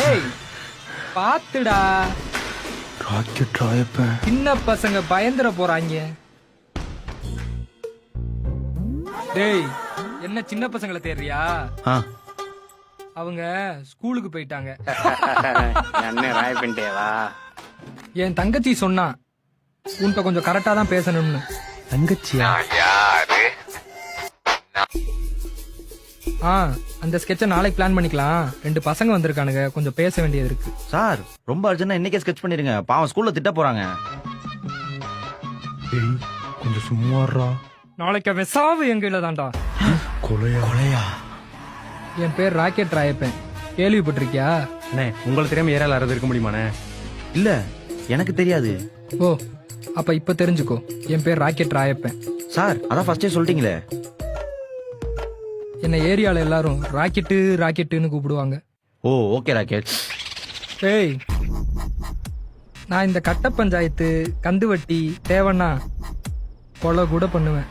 ஏய் பாத்துடா, ராக்கெட் ராயப்பன். சின்ன பசங்க பயந்துட போறாங்க. டேய் என்ன சின்ன பசங்களை தேடுறியா? ஆ, அவங்க ஸ்கூலுக்கு போயிட்டாங்க. அண்ணன் ராயப்பன்ட்டேவா? என் தங்கச்சி சொன்னா உன்கிட்ட கொஞ்சம் கரெக்டா தான் பேசணும்னு. தங்கச்சியா? அந்த ஸ்கெட்சை நாளைக்கு பிளான் பண்ணிக்கலாம். 2 பசங்க வந்திருக்கானுங்க, கொஞ்சம் பேச வேண்டியது இருக்கு. சார் ரொம்ப அர்ஜென்ட்டா இன்னைக்கே ஸ்கெட்ச் பண்ணிருங்க. பாவம் ஸ்கூல்ல திட்ட போறாங்க. ஏய் கொஞ்சம் சும்மாறா. நாளைக்கு அவன் சாவு எங்க இல்ல தான்டா. கொலையா? என் பேர் ராக்கெட் ராயப்பன், கேள்விப்பட்டிருக்கியா? அண்ணே உங்களுக்கு தெரியாம ஏரியால யாராவது இருக்க முடியுமாண்ணே? இல்ல எனக்கு தெரியாது. ஓ அப்ப இப்ப தெரிஞ்சுக்கோ, என் பேர் ராக்கெட் ராயப்பன். சார் அதான் ஃபர்ஸ்டே சொல்லிட்டீங்களே. என்ன ஏரியால எல்லாரும் ராக்கெட்டு ராக்கெட்டுன்னு கூப்பிடுவாங்க. ஓ ஓகே ராக்கெட். ஏய் நான் இந்த கட்ட பஞ்சாயத்து, கந்துவட்டி தேவைன்னா கொலை கூட பண்ணுவேன்.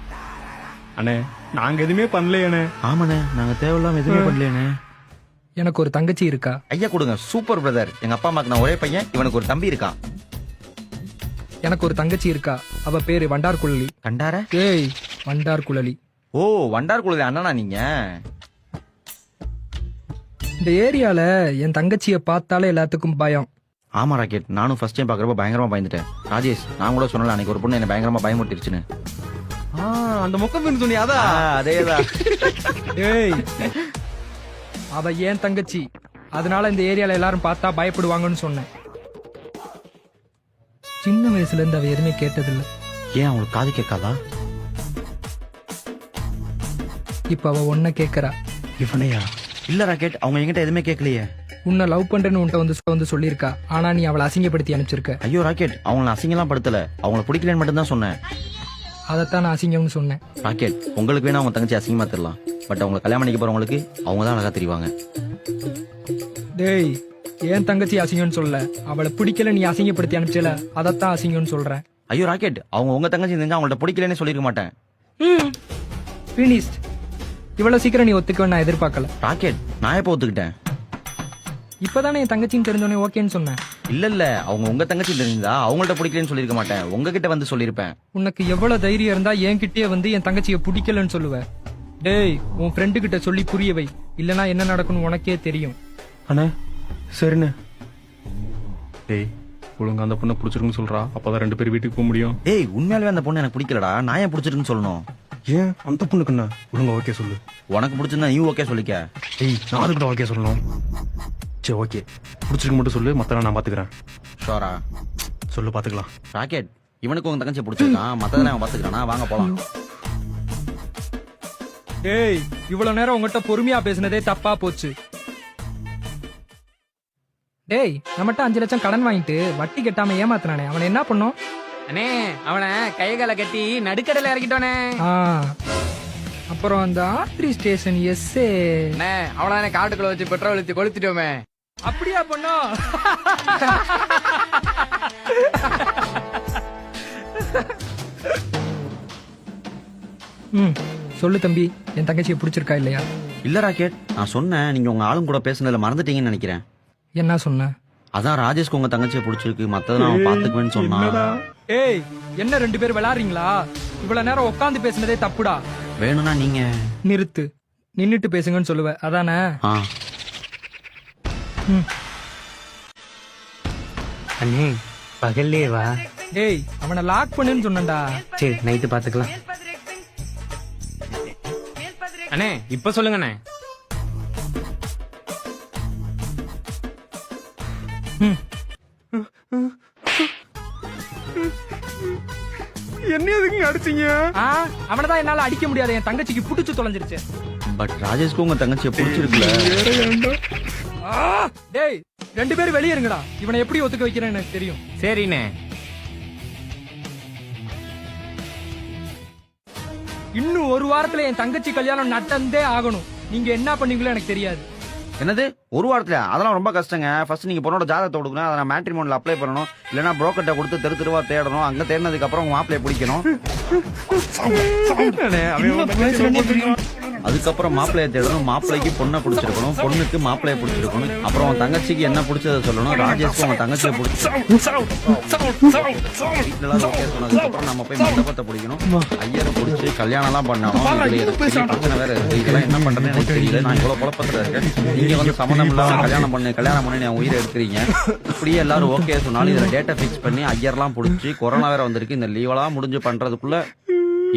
அண்ணே நாங்க எதுவுமே பண்ணலையாண்ணே. ஆமாண்ணே, நாங்க தேவையில்லாம எதுவுமே பண்ணலையானே. எனக்கு ஒரு தங்கச்சி இருக்கா. ஐயா கொடுங்க. Super brother. எங்க அப்பா அம்மாக்கு நான் ஒரே பையன், இவனுக்கு ஒரு தம்பி இருக்கான். எனக்கு ஒரு தங்கச்சி இருக்கா, அவ பேரு வண்டார் குழலி. கண்டார? ஏய் வண்டார் குழலி. ஓ வண்டார் குழந்தை அண்ணனா நீங்க? இந்த ஏரியால என் தங்கச்சிய பார்த்தாலே எல்லாத்துக்கும் பயம். ஆமா ராக்கெட், நானும் ஃபர்ஸ்ட் டைம் பாக்குறப்ப பயங்கரமா பயந்துட்டேன். ராஜேஷ் நான் கூட சொன்னல அன்னைக்கு ஒரு பொண்ணு என்ன பயங்கரமா பயமுறுத்திருச்சுன்னு. அந்த மொக்க பின் துணி அதான். அதேதான். ஏய் அவ ஏன் தங்கச்சி, அதனால இந்த ஏரியால எல்லாரும் பார்த்தா பயப்படுவாங்கன்னு சொன்னேன். சின்ன வயசுல இருந்து அவ எதுவுமே கேட்டதில்லை. ஏன் அவங்களுக்கு காது கேட்காதா? இப்ப அவ ஒன்ன கேக்குறா. இவனையா? இல்ல ராக்கெட், அவங்க என்கிட்ட எதுவுமே கேட்கலையே. உன்னை லவ் பண்றேன்னு உன்கிட்ட வந்து சொல்லியிருக்கா. ஆனா நீ அவளை அசிங்கப்படுத்தி அனுப்பிச்சிருக்க. ஐயோ ராக்கெட், அவங்கள அசிங்கலாம் படுத்தல, அவங்கள பிடிக்கலன்னு மட்டும் தான் சொன்னேன். அதைத்தான் நான் அசிங்கம்னு சொன்னேன். ராக்கெட் உங்களுக்கு வேணா அவங்க தங்கச்சி அசிங்கமா தெரியலாம், பட் அவங்க கல்யாணம் பண்ணிக்க போறவங்களுக்கு அவங்க தான் அழகா தெரிவாங்க. டேய் ஏன் தங்கச்சி அசிங்கம்னு சொல்ல, அவளை பிடிக்கல நீ அசிங்கப்படுத்தி அனுப்பிச்சல, அதைத்தான் அசிங்கம்னு சொல்றேன். ஐயோ ராக்கெட், அவங்க உங்க தங்கச்சி தெரிஞ்சா அவங்கள்ட்ட பிடிக்கலன்னு சொல்லிருக்க மாட்டேன். பினிஷ்ட். இவ்வளவு சீக்கிரம் நீ ஒத்துக்குவேன்னு நான் எதிர்பார்க்கல. ராக்கெட் நான் எப்போ ஒத்துக்கிட்டேன்? இப்பதானே என் தங்கச்சின்னு தெரிஞ்சோடனே ஓகேன்னு சொன்னேன். இல்ல அவங்க உங்க தங்கச்சி தெரிஞ்சா அவங்கள்ட்ட பிடிக்கலன்னு சொல்லிருக்க மாட்டேன், உங்ககிட்ட வந்து சொல்லிருப்பேன். உனக்கு எவ்வளவு தைரியம் இருந்தா என்கிட்டயே வந்து என் தங்கச்சிய பிடிக்கலன்னு சொல்லுவ? டேய் உன் ஃப்ரெண்டு கிட்ட சொல்லி புரிய வை, இல்லனா என்ன நடக்கும்னு உனக்கே தெரியும். அண்ணே சரிண்ணே. டேய் ஒழுங்கா அந்த பொண்ணை பிடிச்சிருக்குன்னு சொல்றா, அப்பதான் 2 பேர் வீட்டுக்கு போக முடியும். ஏய் உண்மையாலுமே அந்த பொண்ணு எனக்கு பிடிக்கலடா, நான் ஏன் பிடிச்சிருக்குன்னு சொல்லணும்? ஏன் அந்த பொண்ணுக்குண்ணா ஒழுங்கா ஓகே சொல்லு. உனக்கு பிடிச்சிருந்தா நீ ஓகே சொல்லிக்க. ஏய் நான் அதுக்கிட்ட ஓகே சொல்லணும். சரி ஓகே, பிடிச்சிருக்கு மட்டும் சொல்லு, மத்தெல்லாம் நான் பாத்துக்கிறேன். ஷோரா? சொல்லு பாத்துக்கலாம். ராக்கெட் இவனுக்கு உங்க தங்கச்சி பிடிச்சிருக்கான், மத்ததெல்லாம் அவன் பாத்துக்கிறானா? வாங்க போலாம். டேய் இவ்வளவு நேரம் உங்ககிட்ட பொறுமையா பேசுனதே தப்பா போச்சு. டேய் நம்மகிட்ட 5 லட்சம் கடன் வாங்கிட்டு வட்டி கட்டாம ஏமாத்தினானே, அவனை என்ன பண்ணோம்? அண்ணே அவனை கைகால கட்டி நடுக்கடல இறக்கிட்டோனே. அப்புறம் அந்த ஆர்ட்ரி ஸ்டேஷன் எஸ்ஏ அண்ணே அவனை காட்டுக்குள்ள வச்சு பெட்ரோல் ஊத்தி கொளுத்திட்டோமே. அப்படியா பண்ணோம்? சொல்லு தம்பி, என் தங்கச்சியை பிடிச்சிருக்கா இல்லையா? இல்ல ராக்கெட், நான் சொன்னேன், நீங்க உங்க ஆளும் கூட பேசுனதுல மறந்துட்டீங்கன்னு நினைக்கிறேன். என்ன சொன்ன? அதான் ராஜேஷ்க்கு உங்க தங்கச்சியை பிடிச்சிருக்கு, மத்ததெல்லாம் அவன் பாத்துக்குவேன்னு சொன்னான். ஏய் என்ன 2 பேர் விளையாடுறீங்களா? இவ்வளவு நேரம் உட்காந்து பேசுனதே தப்புடா. வேணும்னா நீங்க நிறுத்து, நின்னுட்டு பேசுங்கன்னு சொல்லுவ அதானே? அண்ணே பகல்லே வா. ஏய் அவனை லாக் பண்ணுன்னு சொன்னேன்டா. சரி நைட்டு பாத்துக்கலாம். அண்ணே இப்ப சொல்லுங்க அண்ணே. என்ன எதுக்கு அடிச்சீங்க? அவனதான் என்னால அடிக்க முடியாது, என் தங்கச்சிக்கு புடிச்சு தொலைஞ்சிருச்சு. பட் ராஜேஷ்க்கு உங்க தங்கச்சியை பிடிச்சிருக்குல. டேய் 2 பேரும் வெளியே இருங்கடா, இவனை எப்படி ஒத்துக்க வைக்கிறேன்னு எனக்கு தெரியும். சரிண்ணே. இன்னும் 1 வாரத்துல என் தங்கச்சி கல்யாணம் நடந்தே ஆகணும். நீங்க என்ன பண்ணீங்களோ எனக்கு தெரியாது. என்னது 1 வாரத்துல? அதெல்லாம் ரொம்ப கஷ்டங்க. ஃபர்ஸ்ட் நீங்க பொண்ணோட ஜாதகத்தை கொடுக்கணும், அதை நான் மேட்ரிமோனில அப்ளை பண்ணணும், இல்லனா புரோக்கர்ட்ட கொடுத்து தெரு தெருவா தேடணும், அங்க தேடினதுக்கு அப்புறம் உங்க மாப்பிளைய பிடிக்கணும். அதுக்கப்புறம் மாப்பிள்ளைய தேடணும், மாப்பிள்ளைக்கு பொண்ணை பிடிச்சிருக்கணும், பொண்ணுக்கு மாப்பிள்ளைய பிடிச்சிருக்கணும், அப்புறம் உன் தங்கச்சிக்கு என்ன பிடிச்சதை சொல்லணும், ராஜேஷ்க்கு உன் தங்கச்சியை பிடிச்சி வீட்டுல எல்லாரும் ஓகே சொன்னதுக்கப்புறம் நம்ம போய் மண்டபத்தை பிடிக்கணும், ஐயரை பிடிச்சி கல்யாணம் எல்லாம் பண்ணணும். இதுல பெரிய பிரச்சனை வேற இருக்கு. இதெல்லாம் என்ன பண்றேன்னு எனக்கு தெரியல. நான் இவ்வளவு குழப்பத்துல இருக்கேன். நீங்க வந்து சம்மந்தம் இல்லாம கல்யாணம் பண்ணி என் உயிரை எடுக்கிறீங்க. இப்படியே எல்லாரும் ஓகே சொன்னாலும் இதுல டேட்டா பிக்ஸ் பண்ணி ஐயர்லாம் பிடிச்சி கொரோனா வேற வந்திருக்கு. இந்த லீவெல்லாம் முடிஞ்சு பண்றதுக்குள்ள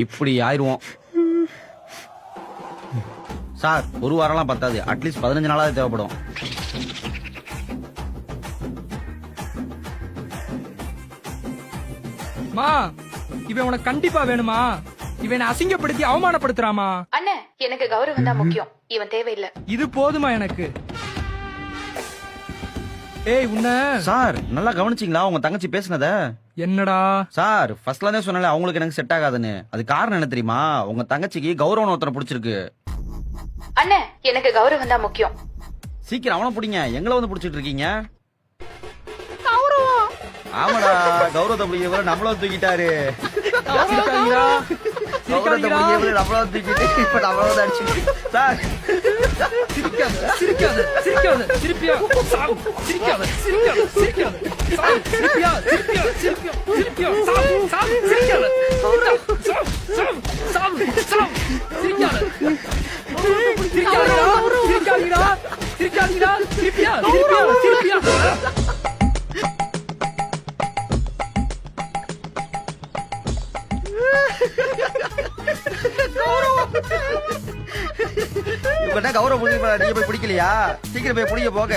இப்படி ஆயிருவோம். சார் ஒரு வாரம்லாம் பத்தாது, அட்லீஸ்ட் 15 நாளாவது தேவைப்படும். மா இவன் உனக்கு கண்டிப்பா வேணுமா? இவனை அசிங்கப்படுத்தி அவமானப்படுத்துறாமா? அண்ணே, எனக்கு கௌரவம் தான் முக்கியம். இவன் தேவையில்லை. இது போதுமா எனக்கு? ஏய் உன்ன சார் நல்லா கவனிச்சிங்களா உங்க தங்கச்சி பேசுனத? என்னடா சார் ஃபர்ஸ்ட்ல இருந்தே சொன்னாலே அவங்களுக்கு எனக்கு செட் ஆகாதுன்னு. அது காரணம் என்ன தெரியுமா? உங்க தங்கச்சிக்கு கௌரவம் ஒருத்தனை பிடிச்சிருக்கு. அண்ணே, எனக்கு கௌரவம் தான் முக்கியம். சீக்கிரம் அவனை பிடிங்க. எங்களை வந்து பிடிச்சிட்டு இருக்கீங்க. ஆமாடா, கௌரவத்தை பிடிக்கிறவரை நம்மளும் தூக்கிட்டாரு. சிரிக்காதீங்கடா. கௌரவத்தை பிடிக்கிறவரை நம்மளும் தூக்கிட்டு இப்ப நம்மளும் அடிச்சு. சார் சிரிக்காத சிரிப்பியா சாவு. சிரிக்காத சாவு. சிரிப்பியா சாவு. சிரிக்காத சாவு. சிரிக்காதீங்கடா. சிரிப்பியா. இவங்க கௌரவ பிடிக்க நீங்க போய் பிடிக்கலையா? சீக்கிரம் போய் பிடிக்க போக.